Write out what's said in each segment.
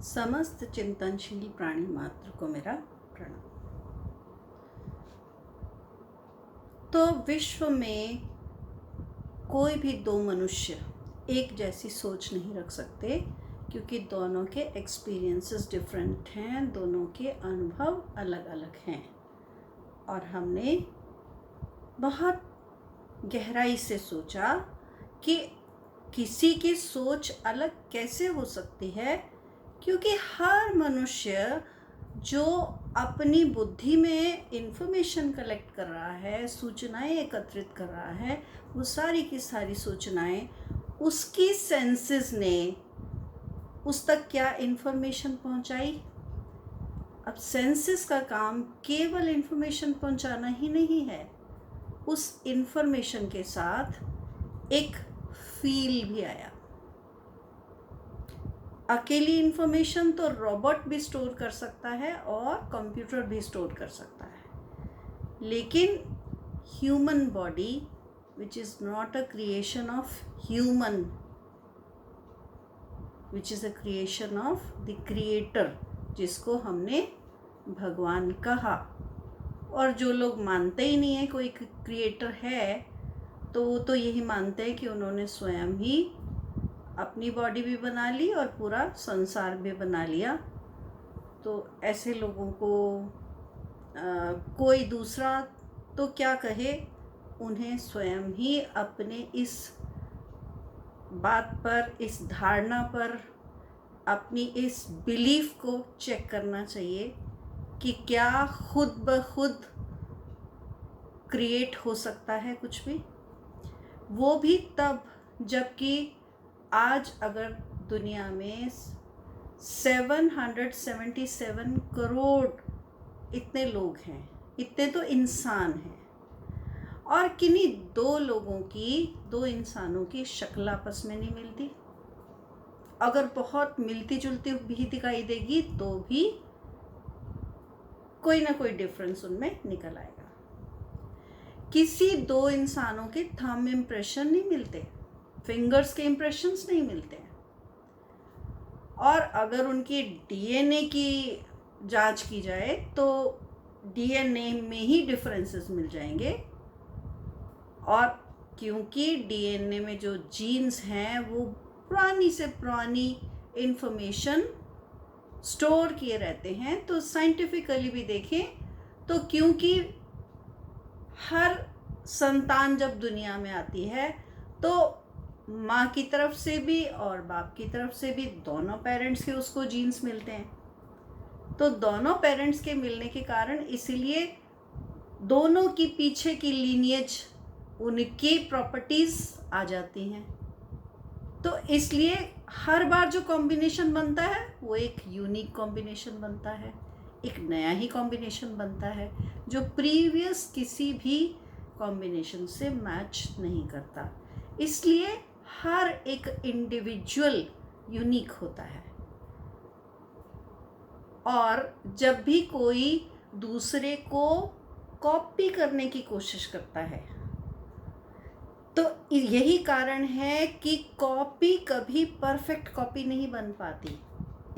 समस्त चिंतनशील प्राणी मात्र को मेरा प्रणाम। तो विश्व में कोई भी दो मनुष्य एक जैसी सोच नहीं रख सकते, क्योंकि दोनों के एक्सपीरियंसेस डिफरेंट हैं, दोनों के अनुभव अलग अलग हैं। और हमने बहुत गहराई से सोचा कि किसी की सोच अलग कैसे हो सकती है, क्योंकि हर मनुष्य जो अपनी बुद्धि में इंफॉर्मेशन कलेक्ट कर रहा है, सूचनाएं एकत्रित कर रहा है, वो सारी की सारी सूचनाएं उसकी सेंसेस ने उस तक क्या इंफॉर्मेशन पहुंचाई। अब सेंसेस का काम केवल इंफॉर्मेशन पहुंचाना ही नहीं है, उस इंफॉर्मेशन के साथ एक फील भी आया। अकेली इंफॉर्मेशन तो रोबोट भी स्टोर कर सकता है और कंप्यूटर भी स्टोर कर सकता है, लेकिन human body which is not a creation of human, which is a creation of the creator, जिसको हमने भगवान कहा। और जो लोग मानते ही नहीं है कोई क्रिएटर है, तो वो तो यही मानते हैं कि उन्होंने स्वयं ही अपनी बॉडी भी बना ली और पूरा संसार भी बना लिया। तो ऐसे लोगों को कोई दूसरा तो क्या कहे, उन्हें स्वयं ही अपने इस बात पर, इस धारणा पर, अपनी इस बिलीफ को चेक करना चाहिए कि क्या खुद ब खुद क्रिएट हो सकता है कुछ भी। वो भी तब जबकि आज अगर दुनिया में 777 करोड़ इतने लोग हैं, इतने तो इंसान हैं, और किन्हीं दो इंसानों की शक्ल आपस में नहीं मिलती। अगर बहुत मिलती जुलती भी दिखाई देगी तो भी कोई ना कोई डिफरेंस उनमें निकल आएगा। किसी दो इंसानों के थंब इम्प्रेशन नहीं मिलते, फिंगर्स के इम्प्रेशंस नहीं मिलते हैं। और अगर उनकी डीएनए की जांच की जाए तो डीएनए में ही डिफरेंसेस मिल जाएंगे। और क्योंकि डीएनए में जो जीन्स हैं वो पुरानी से पुरानी इंफॉर्मेशन स्टोर किए रहते हैं, तो साइंटिफिकली भी देखें तो क्योंकि हर संतान जब दुनिया में आती है तो माँ की तरफ से भी और बाप की तरफ से भी, दोनों पेरेंट्स के उसको जीन्स मिलते हैं। तो दोनों पेरेंट्स के मिलने के कारण इसीलिए दोनों की पीछे की लीनिएज, उनकी प्रॉपर्टीज आ जाती हैं। तो इसलिए हर बार जो कॉम्बिनेशन बनता है वो एक यूनिक कॉम्बिनेशन बनता है, एक नया ही कॉम्बिनेशन बनता है, जो प्रीवियस किसी भी कॉम्बिनेशन से मैच नहीं करता। इसलिए हर एक इंडिविजुअल यूनिक होता है। और जब भी कोई दूसरे को कॉपी करने की कोशिश करता है, तो यही कारण है कि कॉपी कभी परफेक्ट कॉपी नहीं बन पाती।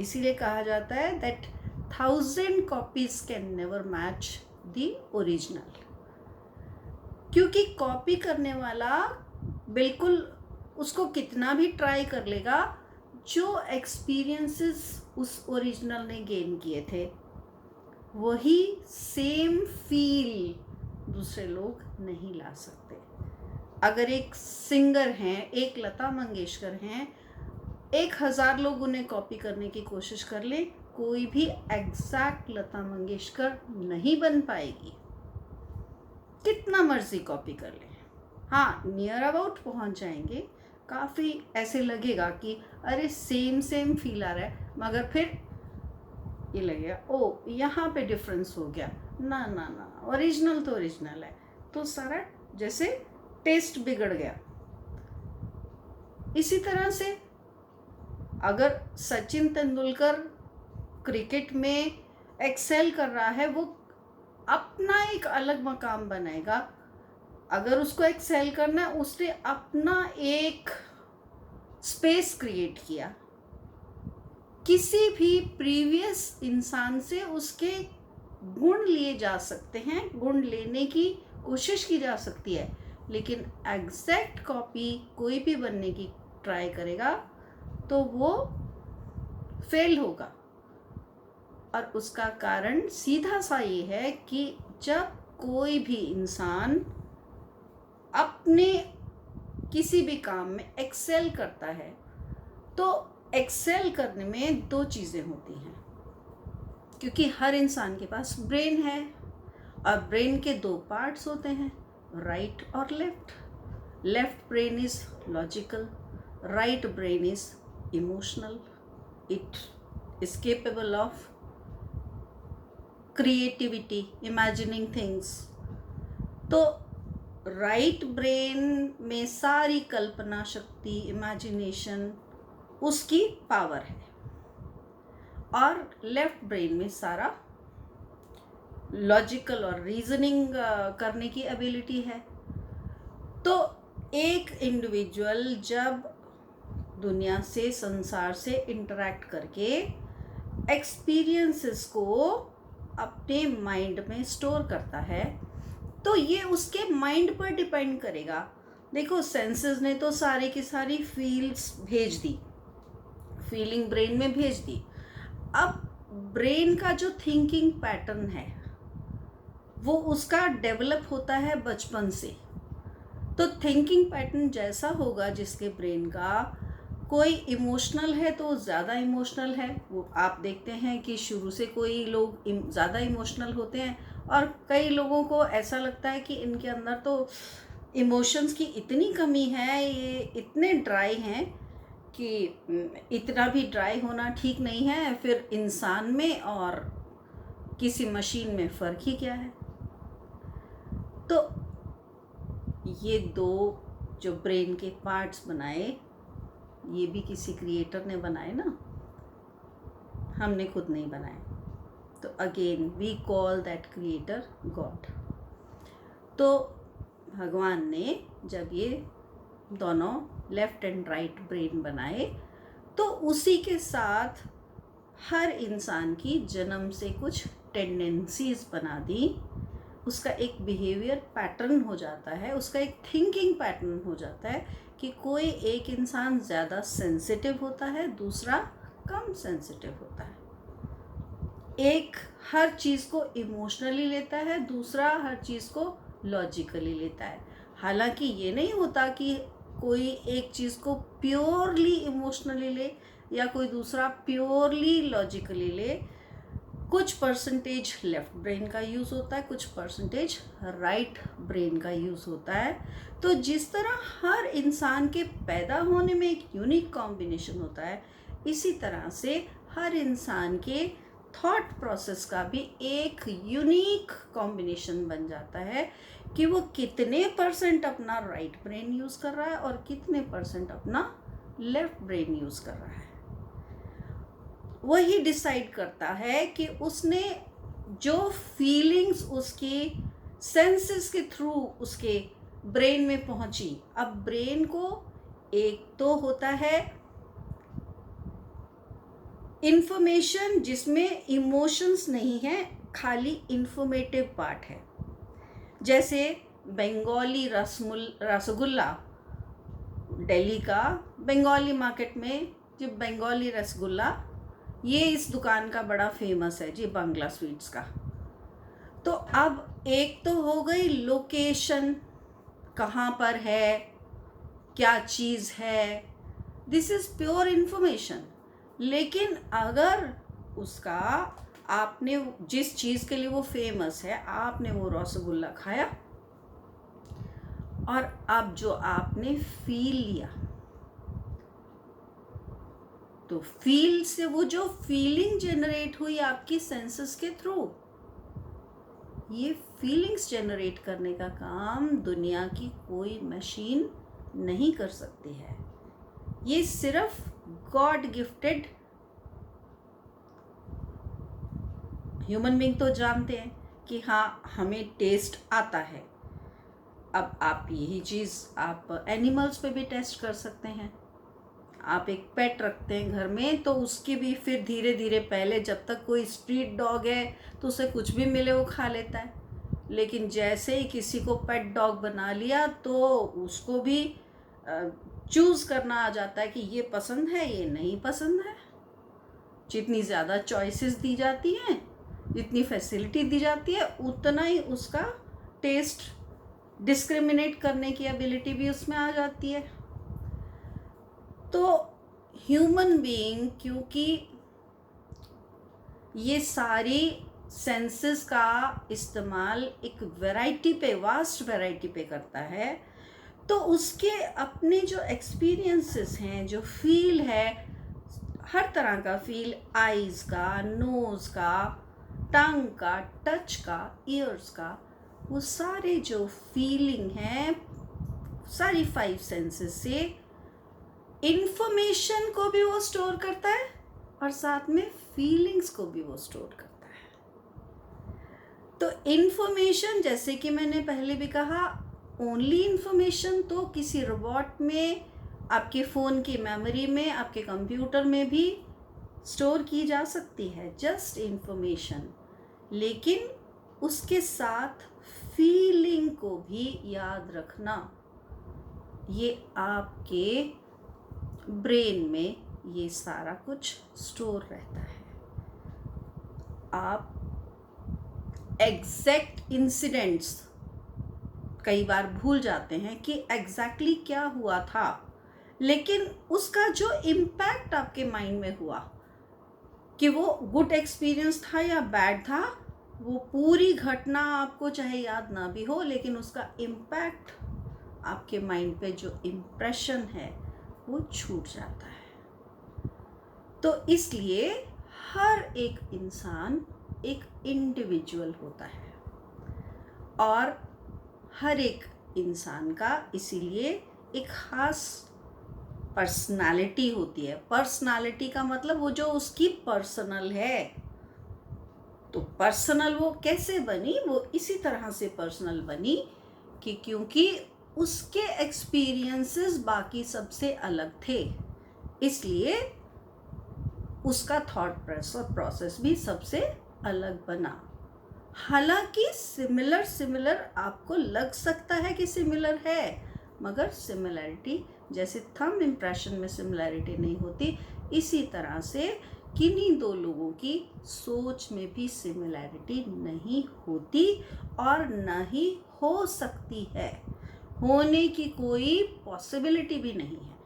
इसीलिए कहा जाता है that 1000 copies can never match the original, क्योंकि कॉपी करने वाला बिल्कुल उसको कितना भी ट्राई कर लेगा, जो एक्सपीरियंसेस उस ओरिजिनल ने गेन किए थे वही सेम फील दूसरे लोग नहीं ला सकते। अगर एक सिंगर हैं, एक लता मंगेशकर हैं, 1000 लोग उन्हें कॉपी करने की कोशिश कर ले, कोई भी एग्जैक्ट लता मंगेशकर नहीं बन पाएगी, कितना मर्जी कॉपी कर ले। हाँ, नियर अबाउट पहुंच जाएंगे, काफ़ी ऐसे लगेगा कि अरे सेम फील आ रहा है, मगर फिर ये लगेगा ओ यहाँ पे डिफरेंस हो गया, ना ना ना, ओरिजिनल तो ओरिजिनल है। तो सारा जैसे टेस्ट बिगड़ गया। इसी तरह से अगर सचिन तेंदुलकर क्रिकेट में एक्सेल कर रहा है, वो अपना एक अलग मकाम बनाएगा। अगर उसको एक्सेल करना है, उसने अपना एक स्पेस क्रिएट किया किसी भी प्रीवियस इंसान से उसके गुण लिए जा सकते हैं, गुण लेने की कोशिश की जा सकती है, लेकिन एग्जैक्ट कॉपी कोई भी बनने की ट्राई करेगा तो वो फेल होगा। और उसका कारण सीधा सा ये है कि जब कोई भी इंसान अपने किसी भी काम में एक्सेल करता है तो एक्सेल करने में दो चीज़ें होती हैं, क्योंकि हर इंसान के पास ब्रेन है और ब्रेन के दो पार्ट्स होते हैं, राइट और left. Left brain is logical, right brain is emotional. It is capable of creativity, imagining things. तो राइट ब्रेन में सारी कल्पना शक्ति, इमेजिनेशन, उसकी पावर है, और लेफ्ट ब्रेन में सारा लॉजिकल और रीजनिंग करने की एबिलिटी है। तो एक इंडिविजुअल जब दुनिया से, संसार से इंटरैक्ट करके एक्सपीरियंसेस को अपने माइंड में स्टोर करता है तो ये उसके माइंड पर डिपेंड करेगा। देखो, सेंसेस ने तो सारी की सारी फील्स भेज दी, फीलिंग ब्रेन में भेज दी। अब ब्रेन का जो थिंकिंग पैटर्न है वो उसका डेवलप होता है बचपन से। तो थिंकिंग पैटर्न जैसा होगा जिसके ब्रेन का, कोई इमोशनल है तो ज़्यादा इमोशनल है, वो आप देखते हैं कि शुरू से कोई लोग ज़्यादा इमोशनल होते हैं, और कई लोगों को ऐसा लगता है कि इनके अंदर तो इमोशंस की इतनी कमी है, ये इतने ड्राई हैं कि इतना भी ड्राई होना ठीक नहीं है, फिर इंसान में और किसी मशीन में फ़र्क ही क्या है। तो ये दो जो ब्रेन के पार्ट्स बनाए, ये भी किसी क्रिएटर ने बनाए ना, हमने खुद नहीं बनाए। तो again we call that creator god. तो भगवान ने जब ये दोनों लेफ्ट एंड राइट ब्रेन बनाए तो उसी के साथ हर इंसान की जन्म से कुछ टेंडेंसीज बना दी, उसका एक बिहेवियर पैटर्न हो जाता है, उसका एक थिंकिंग पैटर्न हो जाता है कि कोई एक इंसान ज़्यादा सेंसिटिव होता है, दूसरा कम सेंसिटिव होता है। एक हर चीज़ को इमोशनली लेता है, दूसरा हर चीज़ को लॉजिकली लेता है। हालांकि ये नहीं होता कि कोई एक चीज़ को प्योरली इमोशनली ले या कोई दूसरा प्योरली लॉजिकली ले। कुछ परसेंटेज लेफ्ट ब्रेन का यूज़ होता है, कुछ परसेंटेज राइट ब्रेन का यूज़ होता है। तो जिस तरह हर इंसान के पैदा होने में एक यूनिक कॉम्बिनेशन होता है, इसी तरह से हर इंसान के थॉट प्रोसेस का भी एक यूनिक कॉम्बिनेशन बन जाता है कि वो कितने परसेंट अपना राइट ब्रेन यूज़ कर रहा है और कितने परसेंट अपना लेफ्ट ब्रेन यूज़ कर रहा है। वही डिसाइड करता है कि उसने जो फीलिंग्स उसके सेंसेस के थ्रू उसके ब्रेन में पहुंची। अब ब्रेन को एक तो होता है इंफॉर्मेशन जिसमें इमोशंस नहीं है, खाली इंफॉर्मेटिव पार्ट है। जैसे बंगाली रसगुल्ला, दिल्ली का बंगाली मार्केट में जो बंगाली रसगुल्ला, ये इस दुकान का बड़ा फेमस है जी, बांग्ला स्वीट्स का। तो अब एक तो हो गई लोकेशन, कहाँ पर है, क्या चीज़ है, दिस इज़ प्योर इंफॉर्मेशन। लेकिन अगर उसका, आपने जिस चीज़ के लिए वो फेमस है, आपने वो रसगुल्ला खाया और अब जो आपने फील लिया, तो फील से वो जो फीलिंग जनरेट हुई आपकी सेंसेस के थ्रू, ये फीलिंग्स जनरेट करने का काम दुनिया की कोई मशीन नहीं कर सकती है। ये सिर्फ गॉड गिफ्टेड ह्यूमन बीइंग तो जानते हैं कि हाँ, हमें टेस्ट आता है। अब आप यही चीज़ आप एनिमल्स पे भी टेस्ट कर सकते हैं। आप एक पेट रखते हैं घर में तो उसकी भी फिर धीरे धीरे, पहले जब तक कोई स्ट्रीट डॉग है तो उसे कुछ भी मिले वो खा लेता है, लेकिन जैसे ही किसी को पेट डॉग बना लिया तो उसको भी चूज़ करना आ जाता है कि ये पसंद है ये नहीं पसंद है। जितनी ज़्यादा चॉइसेस दी जाती हैं, जितनी फैसिलिटी दी जाती है, उतना ही उसका टेस्ट डिस्क्रिमिनेट करने की एबिलिटी भी उसमें आ जाती है। तो ह्यूमन बीइंग, क्योंकि ये सारी सेंसेस का इस्तेमाल एक वैरायटी पे, वास्ट वैरायटी पे करता है, तो उसके अपने जो एक्सपीरियंसेस हैं, जो फील है, हर तरह का फील, आईज का, नोज का, टंग का, टच का, ईयर्स का, वो सारे जो फीलिंग हैं सारी 5 सेंसेस से इंफॉर्मेशन को भी वो स्टोर करता है और साथ में फीलिंग्स को भी वो स्टोर करता है। तो इंफॉर्मेशन, जैसे कि मैंने पहले भी कहा, ओनली इंफॉर्मेशन तो किसी रोबोट में, आपके फ़ोन की मेमोरी में, आपके कंप्यूटर में भी स्टोर की जा सकती है, जस्ट इंफॉर्मेशन, लेकिन उसके साथ फीलिंग को भी याद रखना, ये आपके ब्रेन में ये सारा कुछ स्टोर रहता है। आप एग्जैक्ट इंसिडेंट्स कई बार भूल जाते हैं कि एग्जैक्टली क्या हुआ था, लेकिन उसका जो इम्पैक्ट आपके माइंड में हुआ कि वो गुड एक्सपीरियंस था या बैड था, वो पूरी घटना आपको चाहे याद ना भी हो, लेकिन उसका इम्पैक्ट, आपके माइंड पे जो इम्प्रेशन है वो छूट जाता है। तो इसलिए हर एक इंसान एक इंडिविजुअल होता है और हर एक इंसान का इसीलिए एक ख़ास पर्सनालिटी होती है। पर्सनालिटी का मतलब वो जो उसकी पर्सनल है। तो पर्सनल वो कैसे बनी? वो इसी तरह से पर्सनल बनी कि क्योंकि उसके एक्सपीरियंसेस बाकी सबसे अलग थे, इसलिए उसका थॉट प्रोसेस भी सबसे अलग बना। हालांकि सिमिलर आपको लग सकता है कि सिमिलर है, मगर सिमिलैरिटी, जैसे थंब इम्प्रेशन में सिमिलैरिटी नहीं होती, इसी तरह से किन्हीं दो लोगों की सोच में भी सिमिलैरिटी नहीं होती और न ही हो सकती है, होने की कोई पॉसिबिलिटी भी नहीं है।